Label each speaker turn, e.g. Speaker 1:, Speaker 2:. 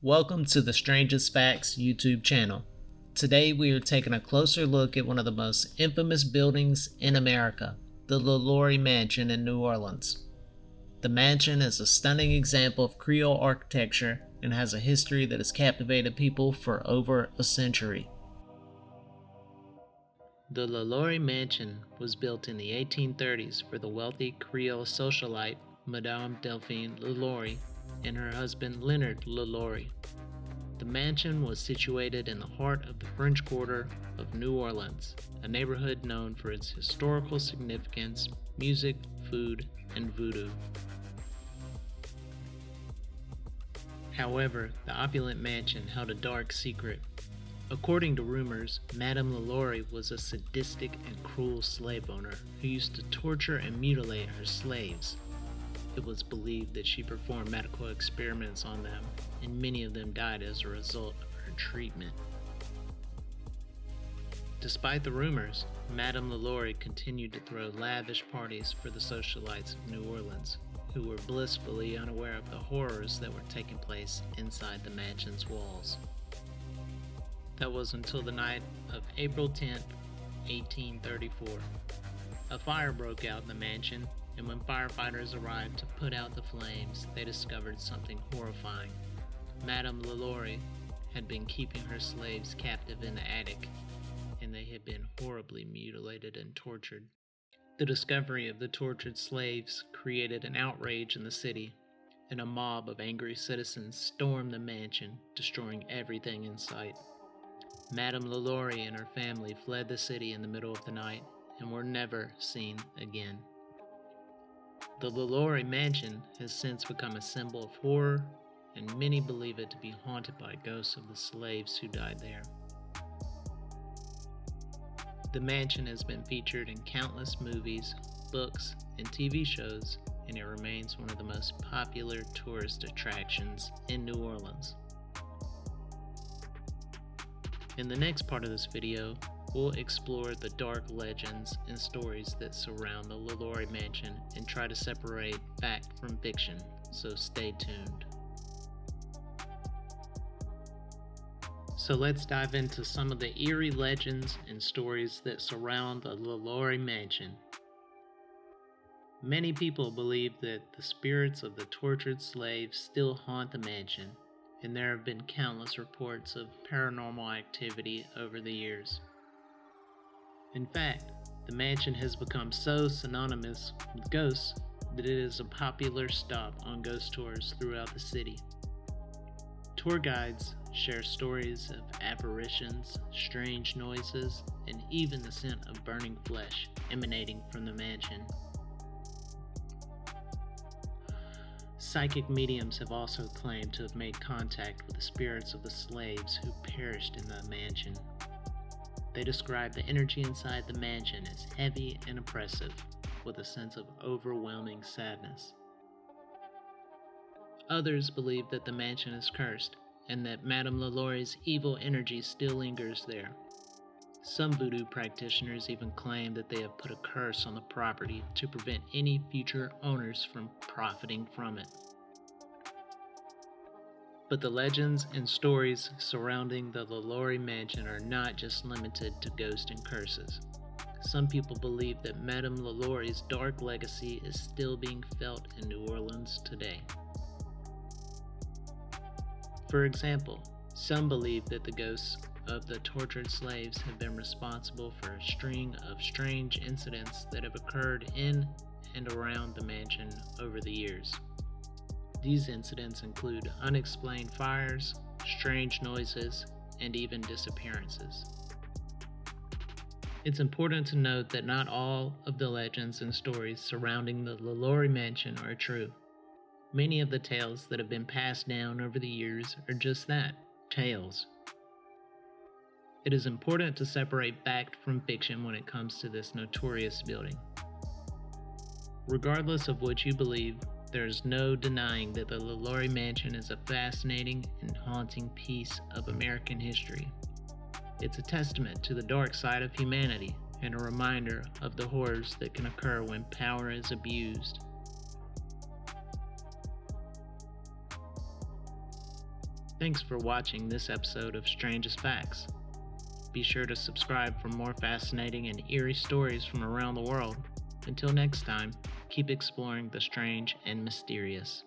Speaker 1: Welcome to the Strangest Facts YouTube channel. Today we are taking a closer look at one of the most infamous buildings in America, the LaLaurie Mansion in New Orleans. The mansion is a stunning example of Creole architecture and has a history that has captivated people for over a century. The LaLaurie Mansion was built in the 1830s for the wealthy Creole socialite Madame Delphine LaLaurie and her husband Leonard LaLaurie. The mansion was situated in the heart of the French Quarter of New Orleans, a neighborhood known for its historical significance, music, food, and voodoo. However, the opulent mansion held a dark secret. According to rumors, Madame LaLaurie was a sadistic and cruel slave owner who used to torture and mutilate her slaves. It was believed that she performed medical experiments on them, and many of them died as a result of her treatment. Despite the rumors, Madame LaLaurie continued to throw lavish parties for the socialites of New Orleans, who were blissfully unaware of the horrors that were taking place inside the mansion's walls. That was until the night of April 10th, 1834. A fire broke out in the mansion, and when firefighters arrived to put out the flames, they discovered something horrifying. Madame LaLaurie had been keeping her slaves captive in the attic, and they had been horribly mutilated and tortured. The discovery of the tortured slaves created an outrage in the city, and a mob of angry citizens stormed the mansion, destroying everything in sight. Madame LaLaurie and her family fled the city in the middle of the night and were never seen again. The LaLaurie Mansion has since become a symbol of horror, and many believe it to be haunted by ghosts of the slaves who died there. The mansion has been featured in countless movies, books, and TV shows, and it remains one of the most popular tourist attractions in New Orleans. In the next part of this video, we'll explore the dark legends and stories that surround the LaLaurie Mansion and try to separate fact from fiction, so stay tuned. So let's dive into some of the eerie legends and stories that surround the LaLaurie Mansion. Many people believe that the spirits of the tortured slaves still haunt the mansion, and there have been countless reports of paranormal activity over the years. In fact, the mansion has become so synonymous with ghosts that it is a popular stop on ghost tours throughout the city. Tour guides share stories of apparitions, strange noises, and even the scent of burning flesh emanating from the mansion. Psychic mediums have also claimed to have made contact with the spirits of the slaves who perished in the mansion. They describe the energy inside the mansion as heavy and oppressive, with a sense of overwhelming sadness. Others believe that the mansion is cursed, and that Madame LaLaurie's evil energy still lingers there. Some voodoo practitioners even claim that they have put a curse on the property to prevent any future owners from profiting from it. But the legends and stories surrounding the LaLaurie Mansion are not just limited to ghosts and curses. Some people believe that Madame LaLaurie's dark legacy is still being felt in New Orleans today. For example, some believe that the ghosts of the tortured slaves have been responsible for a string of strange incidents that have occurred in and around the mansion over the years. These incidents include unexplained fires, strange noises, and even disappearances. It's important to note that not all of the legends and stories surrounding the LaLaurie Mansion are true. Many of the tales that have been passed down over the years are just that, tales. It is important to separate fact from fiction when it comes to this notorious building. Regardless of what you believe, there is no denying that the LaLaurie Mansion is a fascinating and haunting piece of American history. It's a testament to the dark side of humanity and a reminder of the horrors that can occur when power is abused. Thanks for watching this episode of Strangest Facts. Be sure to subscribe for more fascinating and eerie stories from around the world. Until next time, keep exploring the strange and mysterious.